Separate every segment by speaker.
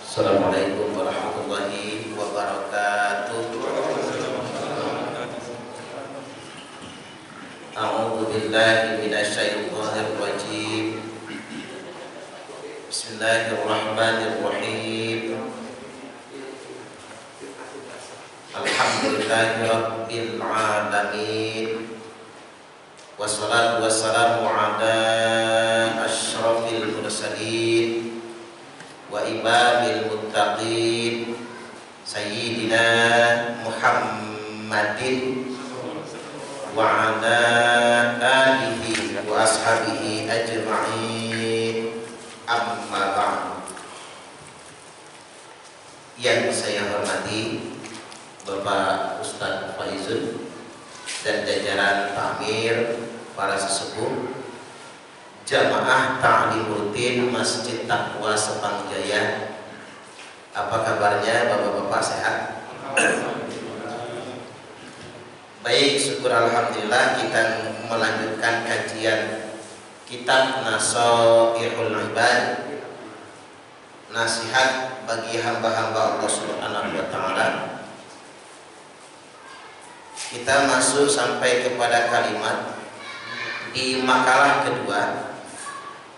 Speaker 1: Assalamualaikum warahmatullahi wabarakatuh. A'udzu billahi minasyaitonir rajim. Bismillahirrahmanirrahim. Alhamdulillahi rabbil alamin. Wassalatu wassalamu ala asyrafil mursalin wa imamil muttaqin sayyidina Muhammadin wa ala alihi wa ashabihi ajma'in, amma ba'd. Yang saya hormati Bapak Ustadz Faizul dan jajaran takmir, para sesepuh, jamaah ta'lim rutin Masjid Taqwa Sepang Jaya. Apa kabarnya Bapak-bapak, sehat? Baik, syukur alhamdulillah. Kita melanjutkan kajian kitab Nashaihul Ibad, nasihat bagi hamba-hamba Allah Subhanahu wa taala. Kita masuk sampai kepada kalimat di makalah kedua.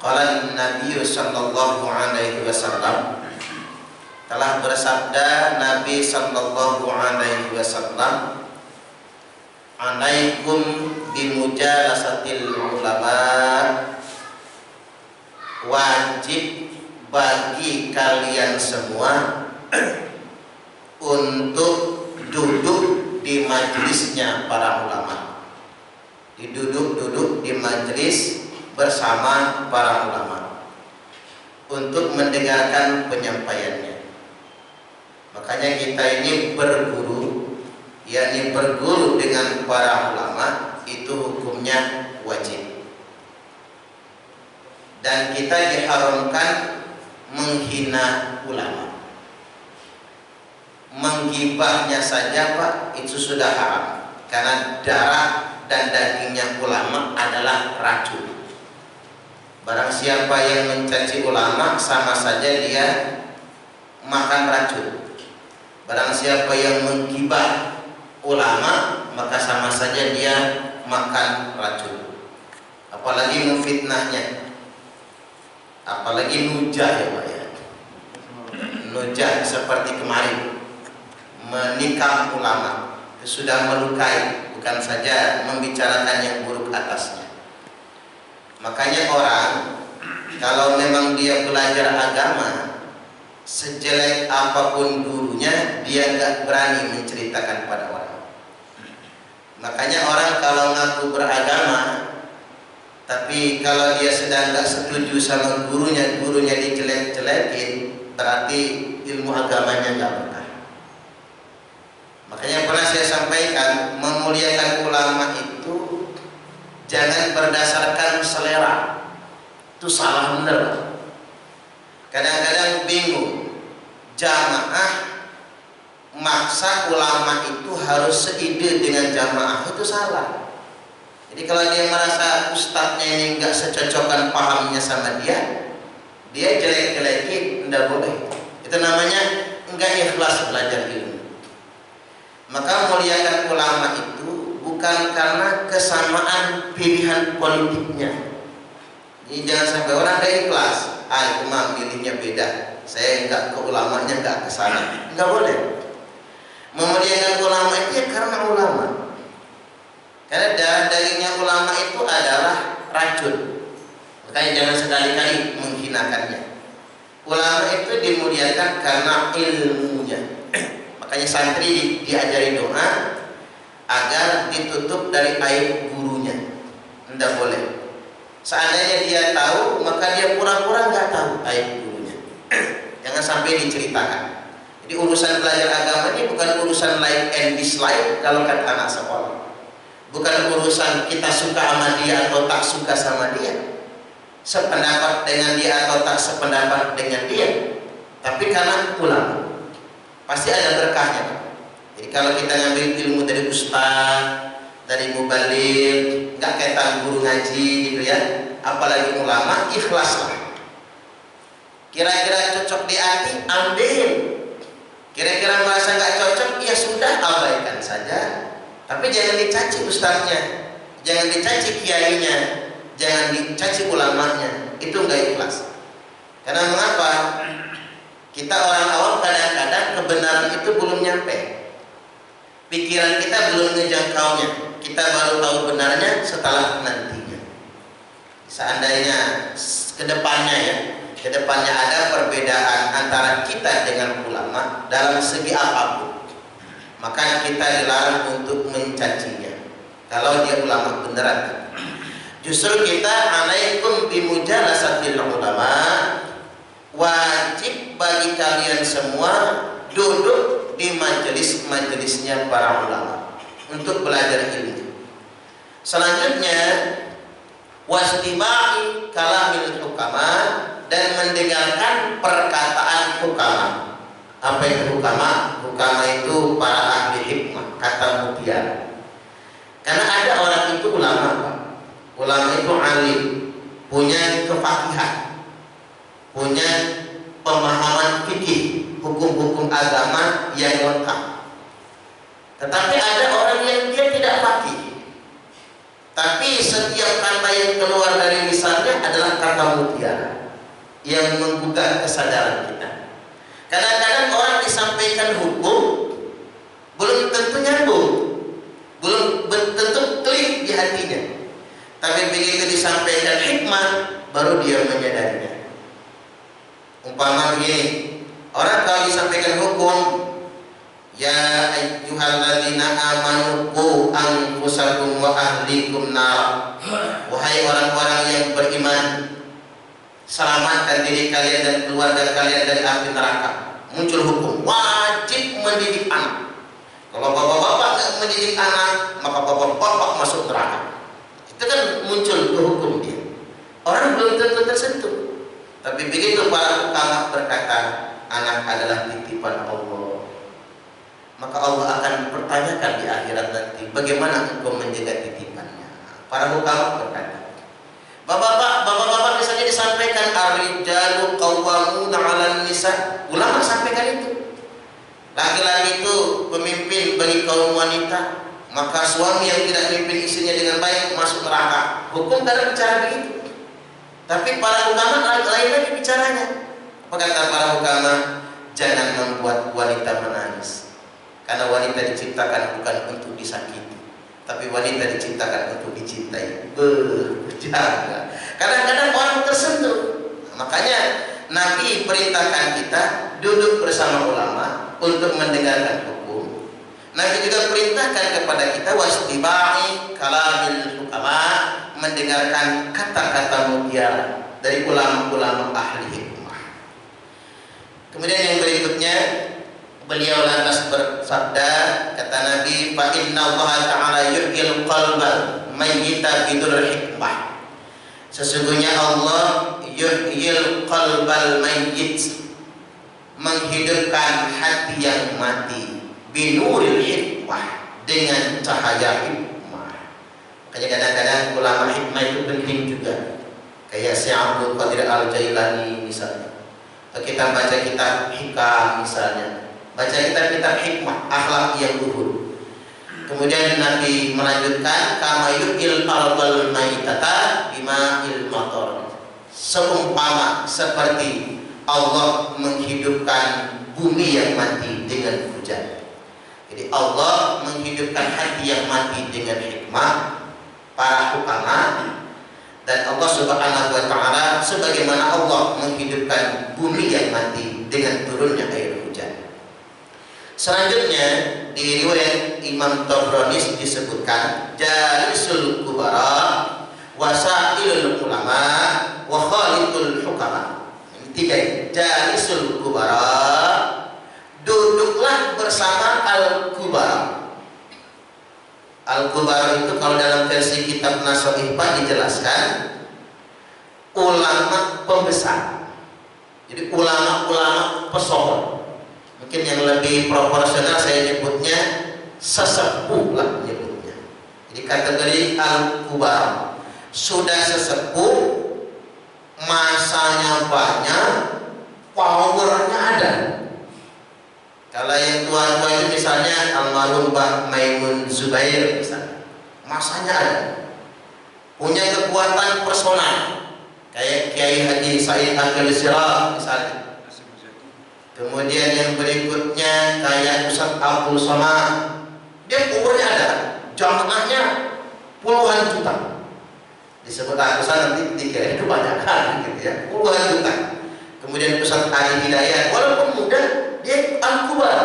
Speaker 1: Qala Nabi sallallahu alaihi wasallam, telah bersabda Nabi sallallahu alaihi wasallam, alaikum bimujalasatil ulama, wajib bagi kalian semua untuk duduk di majelisnya para ulama, duduk di majelis bersama para ulama untuk mendengarkan penyampaiannya. Makanya kita ini berguru, yakni berguru dengan para ulama, itu hukumnya wajib. Dan kita diharamkan menghina ulama. Menggibahnya saja Pak, itu sudah haram, karena darah dan dagingnya ulama adalah racun. Barang siapa yang mencaci ulama, sama saja dia makan racun. Barang siapa yang menggibah ulama, maka sama saja dia makan racun. Apalagi memfitnahnya, apalagi nujah ya Pak ya. Nujah seperti kemarin, menikam ulama, itu sudah melukai, bukan saja membicarakan yang buruk atasnya. Makanya orang kalau memang dia belajar agama, sejelek apapun gurunya, dia nggak berani menceritakan pada orang. Makanya orang kalau ngaku beragama, tapi kalau dia sedang nggak setuju sama gurunya dijelek-jelekin, berarti ilmu agamanya nggak berkah. Makanya pernah saya sampaikan, memuliakan ulama itu jangan berdasarkan selera. Itu salah benar. Kadang-kadang bingung, jamaah maksa ulama itu harus seide dengan jamaah, itu salah. Jadi kalau dia merasa ustadznya ini nggak secocokan pahamnya sama dia jelek-jelekin, tidak boleh. Itu namanya enggak ikhlas belajar ilmu. Maka muliakan ulama itu bukan karena kesamaan pilihan politiknya. Jadi jangan sampai orang gak ikhlas, itu mah milihnya beda, saya enggak ke ulamanya, enggak ke sana. Enggak boleh. Memuliakan ulama itu ya karena ulama. Karena darah dagingnya ulama itu adalah racun. Makanya jangan sekali-kali menghinakannya. Ulama itu dimuliakan karena ilmunya. Makanya santri diajari doa agar ditutup dari aib gurunya. Tidak boleh. Seandainya dia tahu, maka dia pura-pura nggak tahu aib gurunya. Jangan sampai diceritakan. Jadi urusan belajar agama ini bukan urusan like and dislike kalau kata anak sekolah. Bukan urusan kita suka sama dia atau tak suka sama dia, sependapat dengan dia atau tak sependapat dengan dia, tapi karena ulama pasti ada berkahnya. Jadi kalau kita ngambil ilmu dari ustaz, dari mubaligh, nggak kayak guru ngaji gitu ya, apalagi ulama, ikhlaslah. Kira-kira cocok di hati, ambil. Kira-kira merasa nggak cocok, ya sudah, abaikan saja. Tapi jangan dicaci ustaznya, jangan dicaci kiainya, jangan dicaci ulamanya. Itu nggak ikhlas. Karena mengapa? Kita orang awam kadang-kadang kebenaran itu belum nyampe. Pikiran kita belum ngejangkaunya. Kita baru tahu benarnya setelah nantinya. Seandainya kedepannya ada perbedaan antara kita dengan ulama dalam segi apapun, maka kita dilarang untuk mencacinya. Kalau dia ulama beneran, justru kita alaikum bimujalasatil ulama, wajib bagi kalian semua duduk di majelis-majelisnya para ulama untuk belajar ilmu. Selanjutnya wastima'i kalamil hukama, dan mendengarkan perkataan hukama. Apa itu hukama? Hukama itu para ahli hikmah, kata mutiara. Karena ada orang itu ulama, Pak. Ulama itu alim, punya kefakihan, punya pemahaman fikih, hukum-hukum agama yang lengkap. Tetapi ada orang yang dia tidak fakih, tapi setiap kata yang keluar dari lisannya adalah kata mutiara yang menggugah kesadaran kita. Kadang-kadang orang disampaikan hukum belum tentu nyambung, belum tentu klik di hatinya, tapi begitu disampaikan hikmah baru dia menyadarinya. Umpama begini, orang kalau disampaikan hukum, ya ayyuhalladzina amanu qu anfusakum wa ahlikum nar, wahai orang-orang yang beriman, selamatkan diri kalian dan keluarga kalian dari api neraka. Muncul hukum wajib mendidik anak. Kalau bapak-bapak nggak mendidik anak, maka bapak-bapak masuk neraka. Itu kan muncul ke hukum dia. Orang belum tentu tersentuh, tapi begitu para ulama berkata anak adalah titipan Allah, maka Allah akan pertanyakan di akhirat nanti, bagaimana engkau menjaga titipannya. Para ulama berkata, Bapak-bapak misalnya disampaikan ar-rijalu qawwamuna 'alan nisa, ulama sampaikan itu. Laki-laki itu pemimpin bagi kaum wanita, maka suami yang tidak memimpin istrinya dengan baik masuk neraka. Hukum kadang bicara begitu. Tapi para ulama lain lagi bicaranya. Apa kata para ulama? Jangan membuat wanita menangis. Karena wanita diciptakan bukan untuk disakiti, tapi wanita diciptakan untuk dicintai. Berjaga. Kadang-kadang orang tersentuh. Makanya Nabi perintahkan kita duduk bersama ulama untuk mendengarkan hukum. Nabi juga perintahkan kepada kita wastiba'i kalamil hukama, mendengarkan kata-kata mutiara dari ulama-ulama ahli hikmah. Kemudian yang berikutnya, beliau lantas bersabda, kata Nabi, fa inna Allah ta'ala yuhyil qalbal mayyita bidur hikmah. Sesungguhnya Allah yuhyil qalbal mayyit, menghidupkan hati yang mati, binuril hikmah, dengan cahaya hikmah. Makanya kadang-kadang ulama hikmah itu penting juga. Kayak Syekh Abdul Qadir Al-Jailani misalnya. Kita baca kitab hikam misalnya, baca kitab hikmah, akhlak yang luhur. Kemudian Nabi melanjutkan kama yu'il ardal maitata bima'il matar, seumpama seperti Allah menghidupkan bumi yang mati dengan hujan. Jadi Allah menghidupkan hati yang mati dengan hikmah para hukama, dan Allah Subhanahu wa ta'ala sebagaimana Allah menghidupkan bumi yang mati dengan turunnya air hujan. Selanjutnya di riwayat Imam Tabrani disebutkan jalisul kubara wasailul ulama wa khalitul hukama. Ini tiga ini. Jalisul kubara, duduklah bersama al-kubara. Al-kubara itu kalau dalam versi kitab Nasoihah dijelaskan ulama pembesar. Jadi ulama-ulama pesohor. Mungkin yang lebih proporsional saya nyebutnya sesepuh lah nyebutnya. Jadi kategori al-kubar, sudah sesepuh, masanya banyak, almarhum Mbah Maimun Zubair misalnya, masanya ada, punya kekuatan personal kayak Kiai Haji Said Akil Sirah misalnya. Kemudian yang berikutnya kayak Ustaz Abdul Somad, dia umurnya ada, jamaahnya puluhan juta. Disebut akusan nanti dikira itu banyak kan gitu ya, puluhan juta. Kemudian Ustaz Ali Hidayat, walaupun muda, dia al-kubar,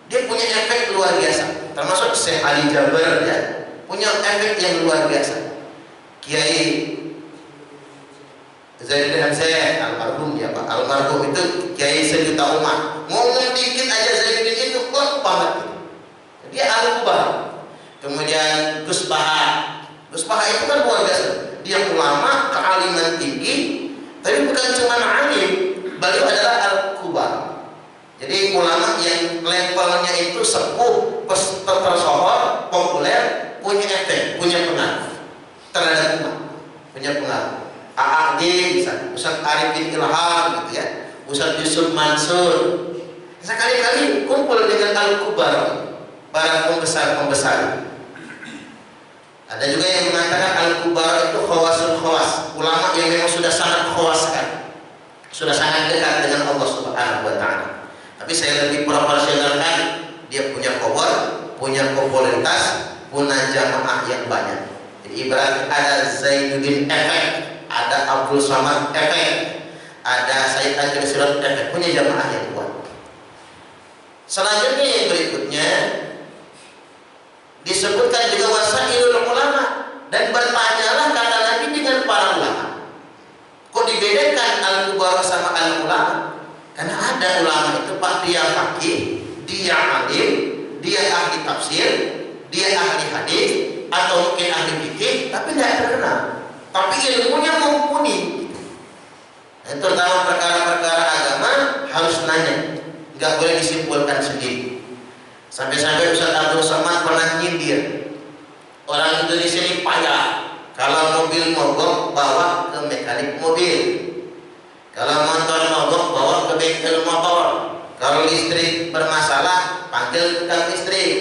Speaker 1: dia punya efek luar biasa. Termasuk Syekh Ali Jaber ya, punya efek yang luar biasa. Kiai Zainuddin Hamzah almarhum ya Pak, almarhum itu Kiai sejuta umat, ngomong dikit aja Zainuddin itu kuat banget gitu. Dia al-kubar. Kemudian Gus Baha itu kan luar biasa, dia ulama kealiman tinggi, tapi bukan cuma alim, beliau adalah al-kubar. Jadi ulama yang levelnya itu sepuh, tersohor, populer, punya efek, punya pengaruh terhadap umat, punya pengaruh. AAD misalnya, Ustaz Arifin Ilham gitu ya, Ustaz Yusuf Mansur, sekali-kali kumpul dengan al-kubar, para pembesar-pembesar. Ada juga yang mengatakan al-kubar itu khawasul khawas, ulama yang memang sudah sangat khawaskan, sudah sangat dekat dengan Allah Subhanahu wa Ta'ala. Tapi saya lebih proporsionalkan, dia punya power, punya popularitas, punya jamaah yang banyak. Jadi ibarat ada Zainuddin efek, ada Abdul Somad efek, ada Said Akil Sirah efek, punya jamaah yang kuat. Selanjutnya yang berikutnya disebutkan juga wasailul ulama, dan bertanyalah kata Nabi dengan para ulama. Kok dibedakan al-kubar sama al-ulama? Karena ada ulama itu Pak, dia faqih, dia alim, dia ahli tafsir, dia ahli hadis, atau mungkin ahli fikih, tapi tidak terkenal, tapi ilmunya mumpuni. Terutama perkara-perkara agama harus nanya, nggak boleh disimpulkan sendiri. Sampai-sampai Ustaz Abdul Somad pernah nyindir, orang Indonesia ini payah, kalau mobil mogok bawa ke mekanik mobil, kalau motor mogok bawa ke bengkel motor, kalau listrik bermasalah panggil tukang listrik.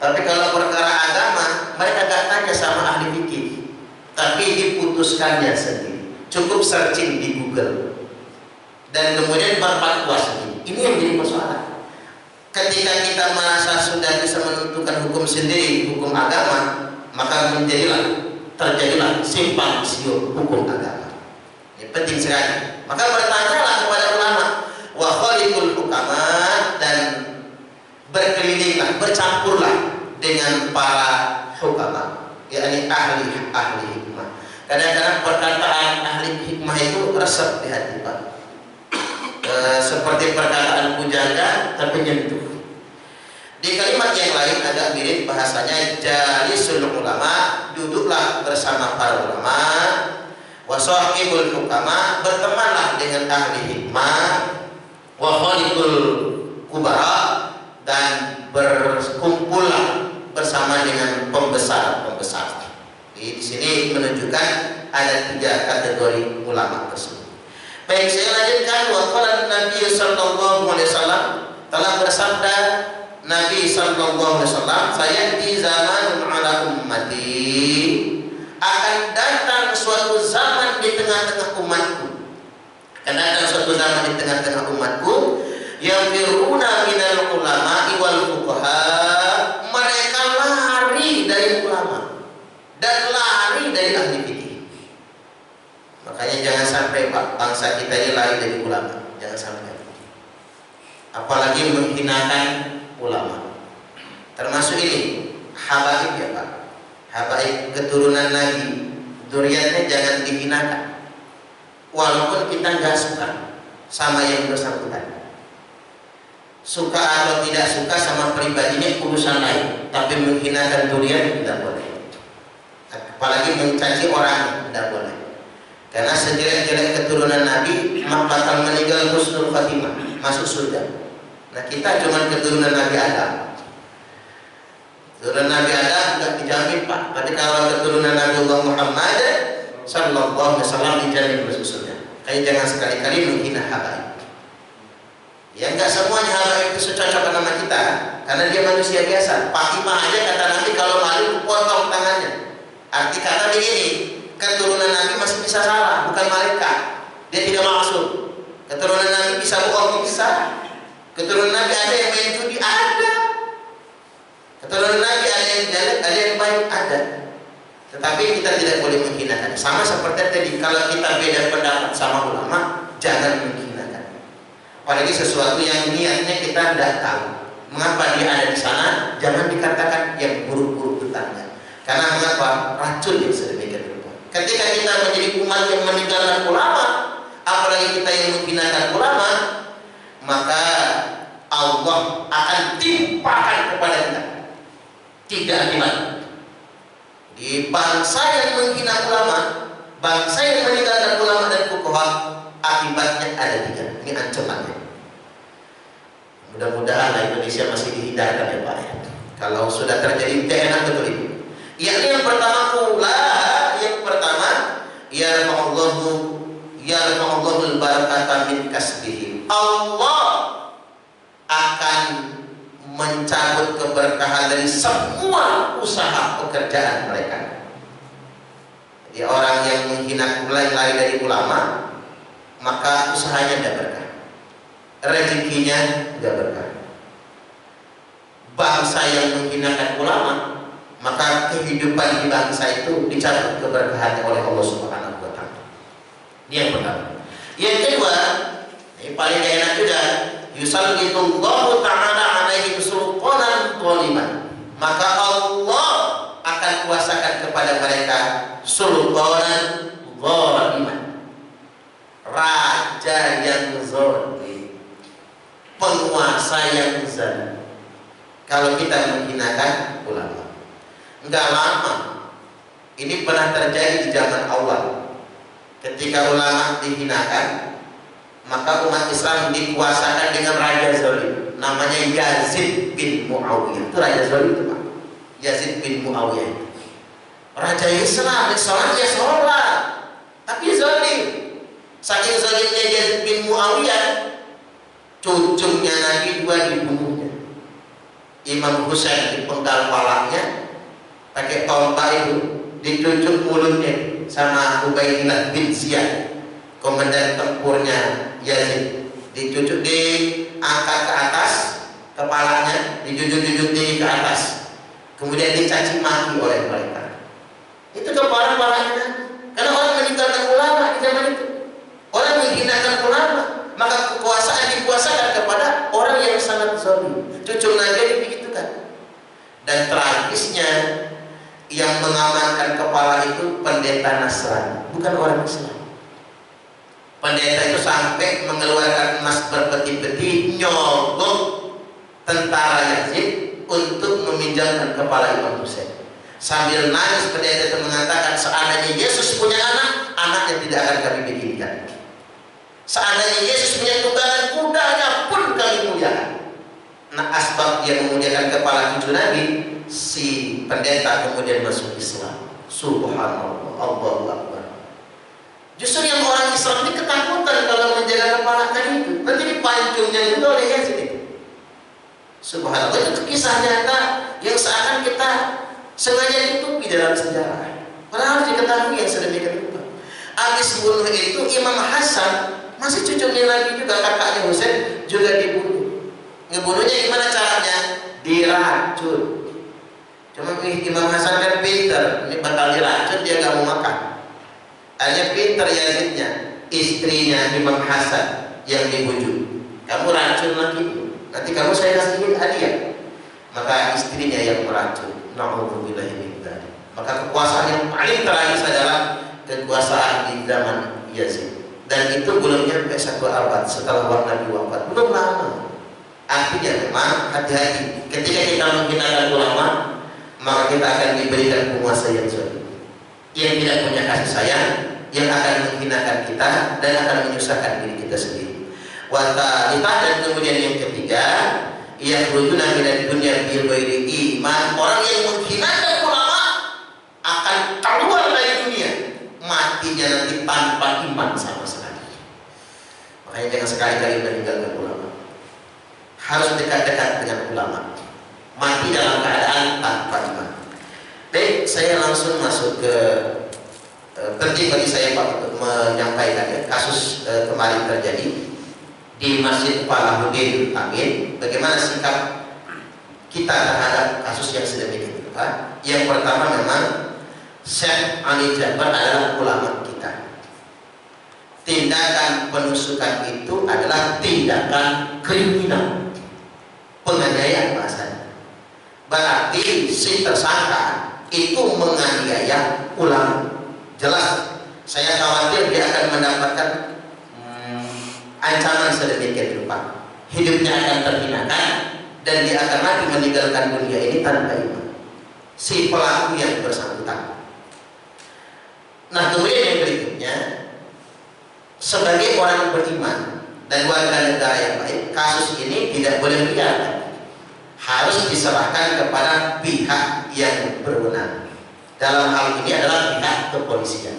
Speaker 1: Tapi kalau perkara agama mereka gak tanya sama ahli fikih, tapi diputuskannya sendiri, cukup searching di Google dan kemudian berfatwa sendiri. Ini yang jadi persoalan. Ketika kita merasa sudah bisa menentukan hukum sendiri, hukum agama, maka terjadilah simpang siur hukum agama. Ini penting sekali. Maka bertanyalah kepada ulama, wa khaliful hukama, dan berkelilinglah, bercampurlah dengan para hukama, yakni ahli hikmah. Kadang-kadang perkataan ahli hikmah itu resep di hati Pak. Seperti perkataan pujangga tapi nyentuh. Di kalimat yang lain agak mirip bahasanya, jalisul ulama, duduklah bersama para ulama, wa sahibul hukama, bertemanlah dengan ahli hikmah, wa khaliful kubara, dan berkumpullah bersama dengan pembesar-pembesar. Di sini menunjukkan ada 3 kategori ulama tersebut. Baik, saya lanjutkan. Wa qala Nabi sallallahu alaihi wasallam, telah bersabda Nabi sallallahu alaihi wasallam, sayati zamanun ala ummati, akan datang suatu zaman di tengah-tengah umatku. Akan datang suatu zaman di tengah-tengah umatku, yang firuna minal ulama'i wal fuqaha, mereka lari dari ulama dan lari dari ahli fikih. Makanya jangan sampai Pak, bangsa kita ini lari dari ulama, jangan sampai. Apalagi menghinakan ulama. Termasuk ini habaib ya Pak, habaib keturunan Nabi, dzurriyyatnya jangan dihinakan. Walaupun kita nggak suka sama yang bersangkutan, suka atau tidak suka sama pribadinya urusan lain, tapi menghinakan dzurriyyat tidak boleh. Apalagi mencaci orang tidak boleh. Karena sejelek-jelek keturunan Nabi bakal meninggal husnul khatimah, masuk surga. Nah kita cuma keturunan Nabi Adam. Keturunan Nabi Adam tidak dijamin Pak. Tapi kalau keturunan Nabi Muhammad sallallahu alaihi wasallam dijamin masuk surga. Kayak jangan sekali-kali menghina habaib. Ya enggak semuanya habaib itu secocok sama kita. karena dia manusia biasa. Fatimah aja kata Nabi kalau malu potong tangannya. Arti kata begini, keturunan Nabi masih bisa salah, bukan malaikat. Dia tidak maksud. Keturunan Nabi bisa bohong, bisa. Keturunan Nabi ada yang main judi, ada. Keturunan Nabi ada yang jelek, ada yang baik, ada. Tetapi kita tidak boleh menghinakan. Sama seperti tadi, kalau kita beda pendapat sama ulama, jangan menghinakan. Apalagi sesuatu yang niatnya kita tidak tahu. Mengapa dia ada di sana? Jangan dikatakan yang buruk-buruk tetangga. Karena mengapa? Racun yang sedemikian rupa. Ketika kita menjadi umat yang meninggalkan ulama, apalagi kita yang menghinakan ulama, maka Allah akan timpakan kepada kita. Tidak adil. Di bangsa yang menghina ulama, bangsa yang meninggalkan ulama dan fuqaha, akibatnya ada 3. Ini ancamannya. Mudah-mudahan Indonesia masih dihindarkan ya Pak ya. Kalau sudah terjadi tidak enak betul itu. Yakni yang pertama pula, yang pertama yarfa'ullahul barakata min kasbihim. Allah akan mencabut keberkahan dari semua usaha pekerjaan mereka. Jadi orang yang menghina mulai lari dari ulama, maka usahanya tidak berkah, rezekinya tidak berkah. Bangsa yang menghinakan ulama, maka kehidupan di bangsa itu dicabut keberkahannya oleh Allah Subhanahu wa Ta'ala. Ini yang pertama. Yang kedua, ini paling enak juga, yusallitullahu ta'ala alaihim sultanan dhaliman. Maka Allah akan kuasakan kepada mereka sultanan dhaliman, raja yang zalim, penguasa yang zalim. Kalau kita menghinakan ulama, enggak lama ini pernah terjadi di zaman Allah. Ketika ulama dihinakan, maka umat Islam dikuasakan dengan raja zalim, namanya Yazid bin Muawiyah. Itu raja zalim itu Pak, Yazid bin Muawiyah. Raja Islam, sholat ya sholat, tapi zalim. Saking zalimnya Yazid bin Muawiyah, cucunya Nabi 2 dibunuhnya. Imam Husain dipenggal palanya pakai tombak itu, dicucuk mulutnya sama Ubaidillah bin Ziyad, komandan tempurnya Yazid. Dicucuk, diangkat ke atas kepalanya, dijunjung-junjung tinggi ke atas, kemudian dicaci maki oleh mereka. Itu kepala-palanya. Karena orang meninggalkan ulama di zaman itu, orang menghinakan ulama, maka kekuasaan dikuasakan kepada orang yang sangat zalim. Cucu Nabi begitukan. Dan tragisnya, yang mengamankan kepala itu pendeta Nasrani, bukan orang Islam. Pendeta itu sampai mengeluarkan emas berpeti-peti, nyogok tentara Yazid untuk meminjamkan kepala Imam Husain. Sambil nangis pendeta itu mengatakan, seandainya Yesus punya anak, anaknya tidak akan kami bikinkan. Seandainya Yesus punya tunggangan kudanya pun kami muliakan. Nah, asbab dia memuliakan kepala cucu Nabi, si pendeta kemudian masuk Islam. Subhanallah, Allahu Akbar. Justru yang orang Islam ini ketakutan kalau menjaga kepala tadi itu. Nanti dipancungnya juga oleh Yazid itu. Subhanallah, itu kisah nyata yang seakan kita sengaja tutupi dalam sejarah. Padahal harus diketahui yang sedemikian rupa. Habis bunuh itu Imam Hasan, masih cucunya Nabi juga, kakaknya Husain juga dibunuh. Ngebunuhnya gimana caranya? Diracun. Cuma Imam Hasan kan pinter, ini bakal diracun, dia gak mau makan. Hanya pinter Yazidnya, istrinya Imam Hasan yang dibujuk. Kamu racun lagi, nanti kamu saya kasih hadiah. Maka istrinya yang meracun. Na'udzubillahi min dzalik. Maka kekuasaan yang paling tragis adalah kekuasaan di zaman Yazid. Dan itu belum nyampe 1 abad setelah Nabi wafat, belum lama. Artinya memang hati-hati ketika kita menghinakan ulama, maka kita akan diberikan penguasa yang zalim, yang tidak punya kasih sayang, yang akan menghinakan kita dan akan menyusahkan diri kita sendiri. Dan kemudian yang ketiga, yakhrujuna minad dunya bi ghairi iman. Orang yang menghinakan ulama akan keluar dari dunia, matinya nanti tanpa iman sama sekali. Makanya jangan sekali-kali meninggalkan ulama. Harus dekat-dekat dengan ulama. mati dalam keadaan tanpa iman. Baik, saya langsung masuk ke penting bagi saya Pak untuk menyampaikan ya, kasus kemarin terjadi di Masjid Falahuddin Amin. Bagaimana sikap kita terhadap kasus yang sedemikian itu Pak? Yang pertama memang Syekh Ali Jaber adalah ulama kita. Tindakan penusukan itu adalah tindakan kriminal, penganiayaan bahasanya. Berarti si tersangka itu menganiaya ulama. Jelas, saya khawatir dia akan mendapatkan ancaman sedemikian rupa. Hidupnya akan terhinakan dan dia akan mati meninggalkan dunia ini tanpa iman. Si pelaku yang bersangkutan. Nah, kemudian yang berikutnya, sebagai orang beriman dan warga negara yang baik, kasus ini tidak boleh dibiarkan. Harus diserahkan kepada pihak yang berwenang. Dalam hal ini adalah pihak kepolisian.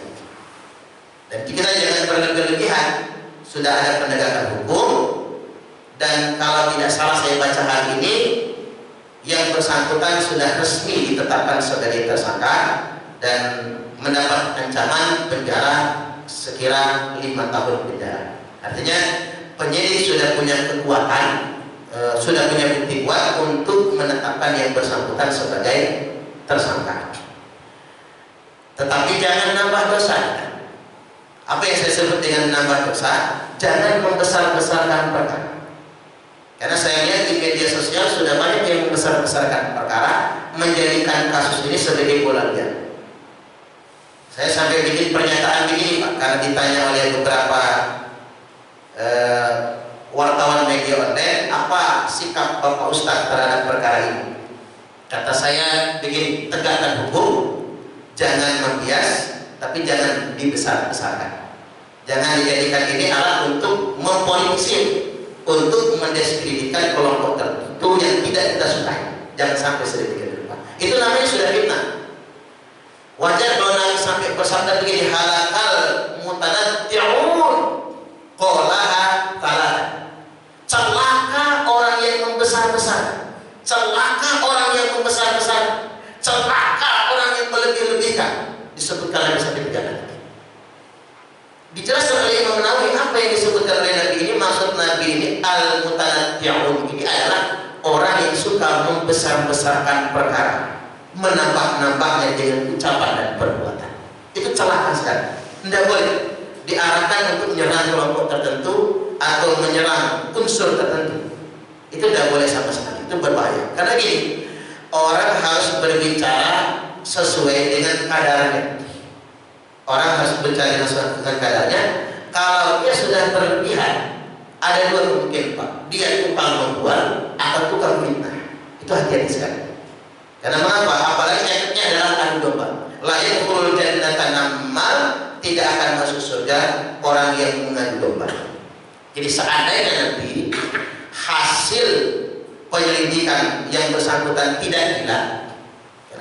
Speaker 1: Dan kita jangan berlebihan. Sudah ada penegakan hukum, dan kalau tidak salah saya baca hal ini, yang bersangkutan sudah resmi ditetapkan sebagai tersangka dan mendapat ancaman penjara sekira 5 tahun penjara. Artinya penyidik sudah punya kekuatan, sudah punya bukti kuat untuk menetapkan yang bersangkutan sebagai tersangka. Tetapi jangan nambah dosa. Apa yang saya sebut dengan nambah dosa? Jangan membesar-besarkan perkara. Karena saya lihat di media sosial sudah banyak yang membesar-besarkan perkara, menjadikan kasus ini sebagai bola liar. Saya sampai bikin pernyataan begini Pak, karena ditanya oleh beberapa wartawan media online, apa sikap Bapak Ustadz terhadap perkara ini? Kata saya begini, tegakkan hukum, jangan membias, tapi jangan dibesar-besarkan. Jangan dijadikan ini alat untuk mempolitisir, untuk mendiskreditkan kelompok tertentu yang tidak kita sukai. Jangan sampai sedemikian rupa. Itu namanya sudah fitnah. Wajar kalau Nabi sampai bersabda begini, halakal mutanatti'un qolaha talata. Celaka orang yang membesar-besar, celaka orang yang membesar-besar, celaka orang yang melebih-lebihkan. Disebutkan Nabi sampai 3 kali. Dijelaskan oleh Imam Nawawi apa yang disebutkan oleh Nabi ini. Maksud Nabi ini al-mutanatti'un ini adalah orang yang suka membesar-besarkan perkara, menambah-nambahnya dengan ucapan dan perbuatan. Itu celaka sekali. Tidak boleh diarahkan untuk menyerang kelompok tertentu atau menyerang unsur tertentu. Itu tidak boleh sama sekali. Itu berbahaya. Karena gini, orang harus berbicara sesuai dengan kadarnya. Orang harus berbicara sesuai dengan kadarnya. Kalau dia sudah berlebihan, ada 2 kemungkinan Pak. Dia tukang membual atau tukang fitnah. Itu hati-hati sekali. Karena mengapa? Apalagi efeknya adalah adu domba. La yadkhulul jannata nammal, tidak akan masuk surga orang yang mengadu domba. Jadi seandainya nanti hasil penyelidikan yang bersangkutan tidak hilang,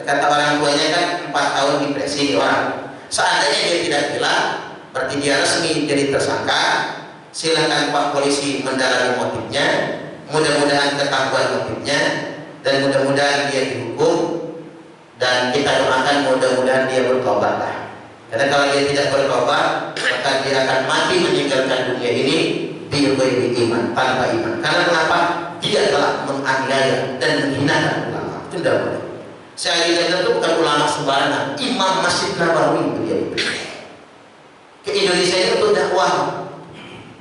Speaker 1: kata orang tuanya kan 4 tahun dipresi orang. Seandainya dia tidak hilang, berarti dia resmi jadi tersangka. Silakan Pak Polisi mendalami motifnya. Mudah-mudahan ketahuan motifnya dan mudah-mudahan dia dihukum, dan kita doakan mudah-mudahan dia bertobat lah. Karena kalau dia tidak bertobat, maka dia akan mati meninggalkan dunia ini bi-ghairi iman, tanpa iman. Karena kenapa? Dia telah menganiaya dan menghinakan ulama. Itu tidak boleh. Syekh Ali Jaber itu bukan ulama sembarangan, Imam Masjid Nabawi beliau itu. Ke Indonesia itu untuk dakwah.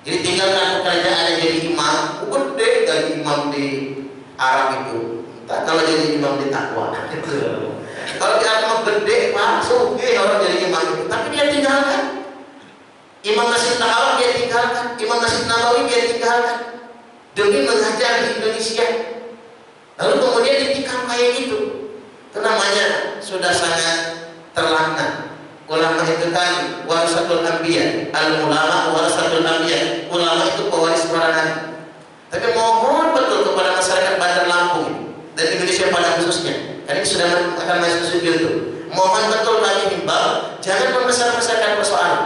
Speaker 1: Jadi tinggalkan pekerjaan yang jadi imam, gede dari imam di Arab itu. Tak kalau jadi imam di takwa. Kalau di Arab gede, masuk orang jadi imam itu. Tapi dia tinggalkan. Imam Masjid Nabawi dia tinggalkan, Imam Masjid Nabawi dia tinggalkan demi mengajar di Indonesia. Lalu kemudian ditikam kayak gitu. Itu namanya sudah sangat terlaknat. Ulama itu kan warasatul anbiya, al-ulama warasatul anbiya. Ulama itu pewaris para nabi. Tapi mohon betul kepada masyarakat Bandar Lampung dan Indonesia pada khususnya, karena ini sudah akan masuk YouTube. Mohon betul kami himbau, jangan membesar-besarkan persoalan.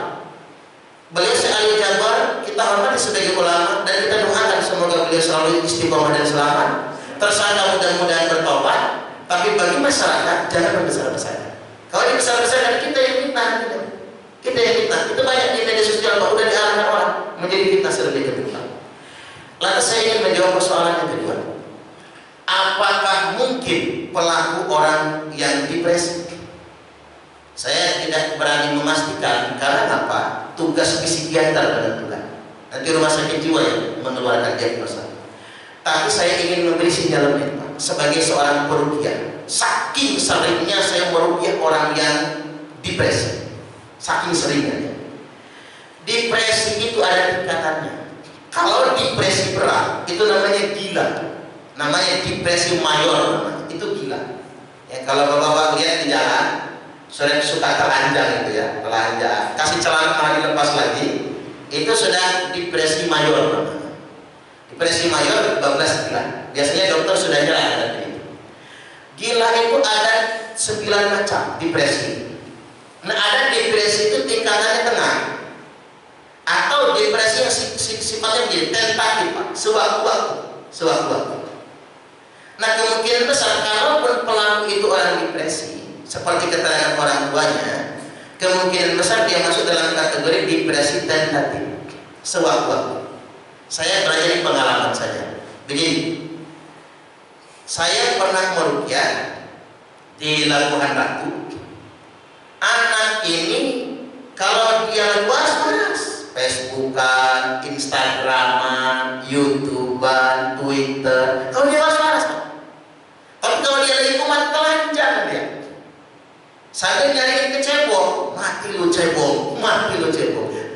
Speaker 1: Beliau Syekh Ali Jaber kita hormati sebagai ulama dan kita doakan semoga beliau selalu istiqomah dan selamat. tersangka mudah-mudahan bertobat, tapi bagi masyarakat jangan membesar-besarkan. Kalau dibesar-besarkan kita yang fitnah, kita yang fitnah. Itu banyak di media sosial Pak, udah diarahkan orang menjadi fitnah selebih kebetulan. Lalu saya ingin menjawab persoalan yang kedua. Apakah mungkin pelaku orang yang depresi? Saya tidak berani memastikan karena apa? Tugas psikiater menentukan. Nanti rumah sakit jiwa yang mengeluarkan diagnosa. Tapi saya ingin memberi sinyal ini, Pak. Sebagai seorang peruqyah, saking seringnya saya meruqyah orang yang depresi, saking seringnya. Depresi itu ada tingkatannya. Kalau depresi berat itu namanya gila, namanya depresi mayor, namanya. Itu gila. Ya, kalau bapak-bapak lihat di jalan, sering suka telanjang itu ya, telanjang, kasih celana hari lepas lagi, itu sudah depresi mayor namanya. Depresi mayor 12 gila. Biasanya dokter sudah nyerah ada itu. Gila itu ada 9 macam depresi. Nah, ada depresi itu tingkatannya tengah, atau depresi yang sifatnya begini, tentatif, Pak, sewaktu-waktu. Nah, kemungkinan besar kalaupun pelaku itu orang depresi, seperti keterangan orang tuanya, kemungkinan besar dia masuk dalam kategori depresi tentatif, sewaktu-waktu. Saya belajar di pengalaman saja. Begini, saya pernah meruqyah di Labuhan Batu. Anak ini kalau dia luas, Facebookan, Instagraman, YouTubean, Twitter, kalau dia waras, tapi kalau dia lagi kumat telanjang dia. Sampai nyari kecebong, mati lu cebong,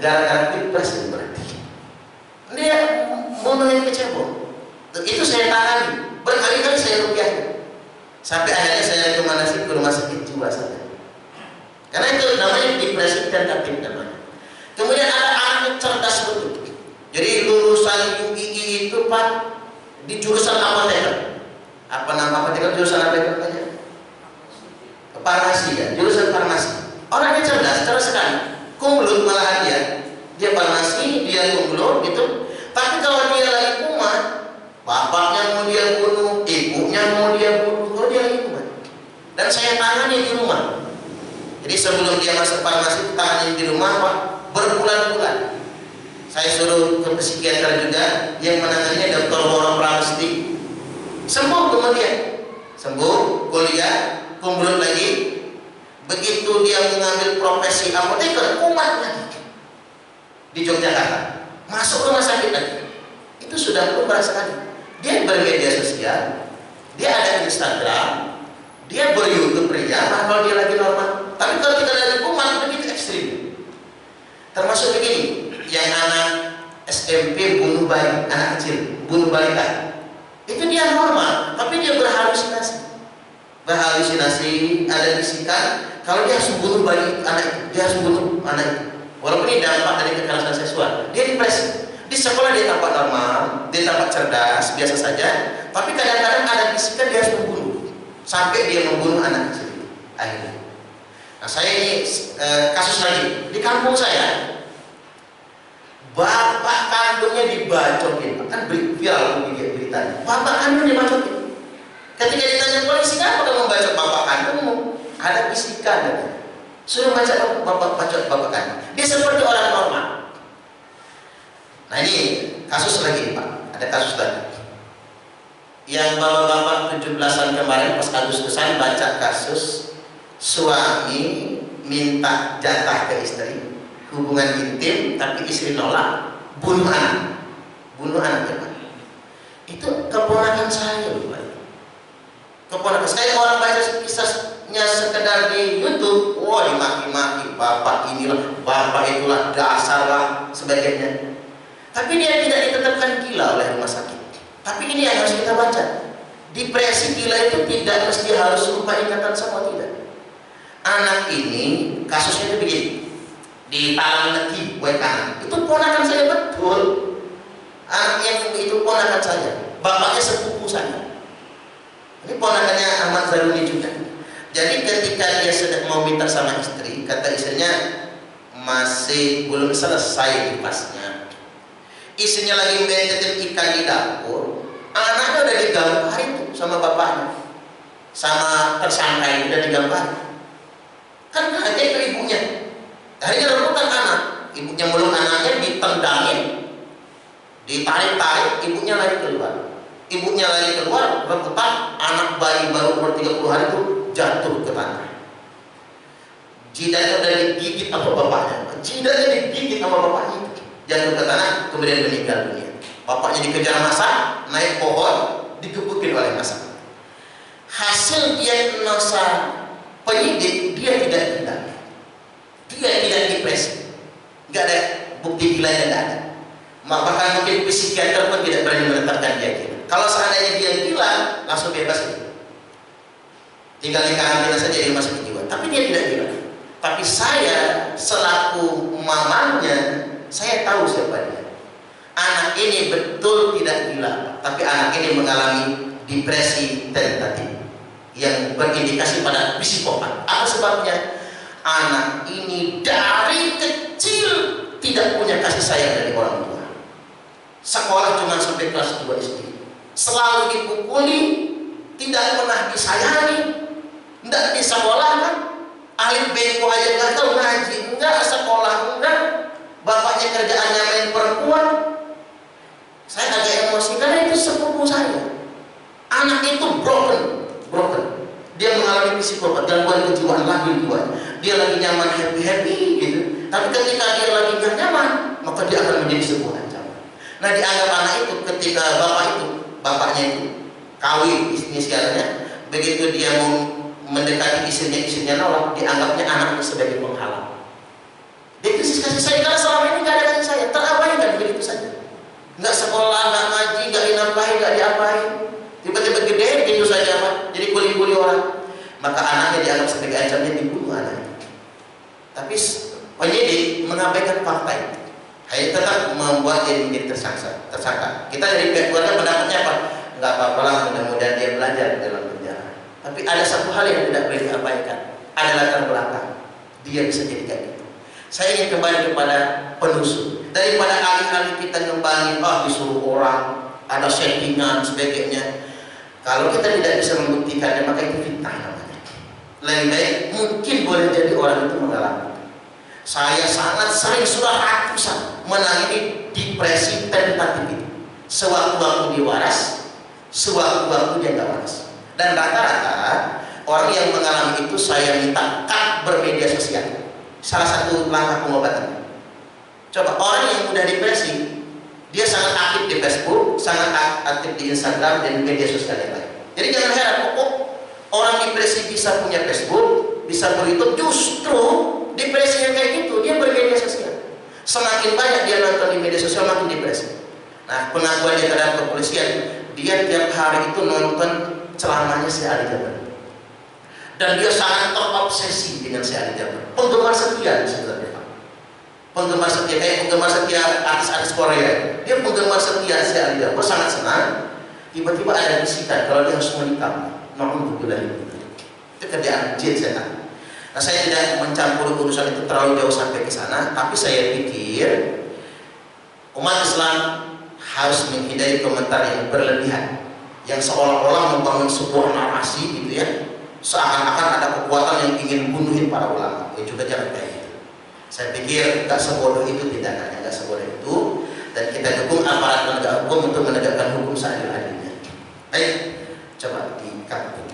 Speaker 1: gara-gara depresi berarti. Dia mau nanya kecebong. Itu saya tangani, berkali-kali saya ruqyah. Sampai akhirnya saya rekomendasi ke rumah sakit jiwa saja. Karena itu namanya depresi tentatif namanya. Kemudian ada anak cerdas betul. Jadi lulusan UII itu Pak di jurusan apoteker. Apa nama apoteker, jurusan apa itu namanya? Farmasi ya, jurusan farmasi. Orangnya cerdas sekali. Kumlut malahan dia. Dia farmasi, dia kumlut gitu. Tapi kalau dia lagi kumat, bapaknya mau dia bunuh, ibunya mau dia bunuh, kalau dia lagi kumat. Dan saya tangani di rumah. Jadi sebelum dia masuk farmasi, tangani di rumah Pak, berbulan-bulan. Saya suruh ke psikiater juga, yang menanganinya Dr. Woro Pramesti. Sembuh kemudian, sembuh, kuliah, kumbrut lagi. Begitu dia mengambil profesi apoteker, kumat lagi di Yogyakarta. Masuk rumah sakit lagi. Itu sudah lumrah sekali. Dia bermedia sosial, dia ada Instagram, dia ber-YouTube pria, kalau dia lagi normal. Tapi kalau kita lagi kumat begitu ekstrim. Termasuk begini, yang anak SMP bunuh bayi, anak kecil bunuh balita. Itu dia normal, tapi dia berhalusinasi. Ada bisikan kalau dia harus bunuh bayi anak itu, dia harus bunuh anak itu. Walaupun ini dampak dari kekerasan seksual, dia depresi. Di sekolah dia tampak normal, dia tampak cerdas, biasa saja. Tapi kadang-kadang ada bisikan dia harus membunuh, sampai dia membunuh anak kecil akhirnya. Nah, saya ini kasus lagi di kampung saya, bapak kandungnya dibacokin, kan viral beritanya. Bapak kandung dibacokin. Ketika ditanya polisi, kenapa kamu membacok bapak kandungmu? Ada bisikan, suruh baca bacot bapak kandung. Dia seperti orang normal. Nah, ini kasus lagi Pak, ada kasus lagi. Yang bapak-bapak 17-an kemarin pas Agustusan baca kasus suami minta jatah ke istri, hubungan intim tapi istri nolak, bunuh anak ya Pak. Itu keponakan saya loh Pak. Keponakan saya, orang baca kisahnya sekedar di YouTube, wah dimaki-maki, bapak inilah, bapak itulah, dasar lah, sebagainya. Tapi dia tidak ditetapkan gila oleh rumah sakit. Tapi ini yang harus kita baca. Depresi gila itu tidak mesti harus lupa ingatan semua, tidak. Anak ini kasusnya itu begini, di Talang-Neki, Kanan. Itu ponakan saya betul. Anak yang itu ponakan saya, bapaknya sepupu saya. Ini ponakannya Ahmad Zaruni juga. Jadi ketika dia sedang mau minta sama istri, kata istrinya masih belum selesai kipasnya. Istrinya lagi mencetin ikan di dapur, Anaknya udah digambar itu sama bapaknya, sama tersangka itu udah digambar. Kan aja itu ibunya. Akhirnya rebutan anak, ibunya meluk anaknya, ditendangin, ditarik-tarik, ibunya lari keluar. Ibunya lari keluar, rebutan, anak bayi baru umur 30 hari itu jatuh ke tanah. Jidatnya udah digigit sama bapaknya, jidatnya digigit sama bapaknya, jatuh ke tanah, kemudian meninggal dunia. Bapaknya dikejar massa, naik pohon, dikebukin oleh massa. Hasil diagnosa penyidik, dia tidak gila, dia tidak depresi, nggak ada bukti gilanya, nggak ada. Bahkan mungkin psikiater pun tidak berani menetapkan dia gila. Kalau seandainya dia gila, langsung bebas itu, tinggal dikarantina saja di rumah sakit jiwa. Tapi dia tidak gila. Tapi saya selaku mamanya, saya tahu siapa dia. Anak ini betul tidak gila, tapi anak ini mengalami depresi tentatif yang berindikasi pada psikopat. Apa sebabnya? Anak ini dari kecil tidak punya kasih sayang dari orang tua. Sekolah cuma sampai kelas 2 SD. Selalu dipukuli, tidak pernah disayangi, tidak disekolahkan. Alif beko aja nggak tahu, ngaji enggak, sekolah enggak, bapaknya kerjaannya main perempuan. Saya agak emosi karena itu sepupu saya. Anak itu broken. Dia mengalami psikopat, gangguan kejiwaan, labil jiwa. Dia lagi nyaman, happy gitu. Tapi ketika dia lagi nggak nyaman, maka dia akan menjadi sebuah ancaman. Nah, dianggap anak itu ketika bapaknya itu kawin inisialnya, begitu dia mau mendekati istrinya nolak, dianggapnya anaknya sebagai penghalang. Dia krisis kasih sayang karena selama ini nggak ada kasih sayang, terabaikan begitu saja. Nggak sekolah, nggak ngaji, nggak dinampain, nggak diapain. Tiba-tiba gede gitu saja, Pak. Jadi kuli-kuli orang. Maka anaknya dianggap sebagai ancaman, dibunuh anaknya. Tapi penyidik mengabaikan fakta itu. Hanya tetap membuat dia menjadi tersangka. Kita dari pihak keluarga pendapatnya apa? Nggak apa-apa lah, mudah-mudahan dia belajar dalam penjara. Tapi ada satu hal yang tidak boleh diabaikan. Ada latar belakang. Dia bisa jadi kayak gitu. Saya ingin kembali kepada penusuk. Daripada alih-alih kita ngembangin, disuruh orang, ada settingan sebagainya. Kalau kita tidak bisa membuktikannya, maka itu fitnah namanya. Lebih baik mungkin boleh jadi orang itu mengalami. Saya sangat sering, sudah ratusan menangani depresi tentatif itu. Sewaktu-waktu dia waras, sewaktu-waktu dia nggak waras. Dan rata-rata orang yang mengalami itu saya minta cut bermedia sosial. Salah satu langkah pengobatan. Coba orang yang mudah depresi, dia sangat aktif di Facebook, sangat aktif di Instagram dan media sosial yang lain. Jadi jangan heran, orang depresi bisa punya Facebook, bisa ber-YouTube, justru depresi yang kayak gitu dia bermedia sosial. Semakin banyak dia nonton di media sosial, makin depresi. Nah, pengakuan dia terhadap kepolisian, dia tiap hari itu nonton ceramahnya si Ali Jaber. Dan dia sangat terobsesi dengan si Ali Jaber. Penggemar setia sebenarnya. Penggemar setia, kayak penggemar setia artis-artis Korea. Dia penggemar setia si Ali Jaber, sangat senang. Tiba-tiba ada bisikan kalau dia harus menikah. Alhamdulillah. Itu kerjaan jin setan. Nah, saya tidak mencampur urusan itu terlalu jauh sampai ke sana, tapi saya pikir umat Islam harus menghindari komentar yang berlebihan, yang seolah-olah membangun sebuah narasi gitu ya, seakan-akan ada kekuatan yang ingin bunuhin para ulama. Ya juga jangan kayak gitu. Saya pikir gak sebodoh itu tindakannya, gak sebodoh itu, dan kita dukung aparat penegak hukum untuk menegakkan hukum seadil-adilnya. Baik, coba dikat.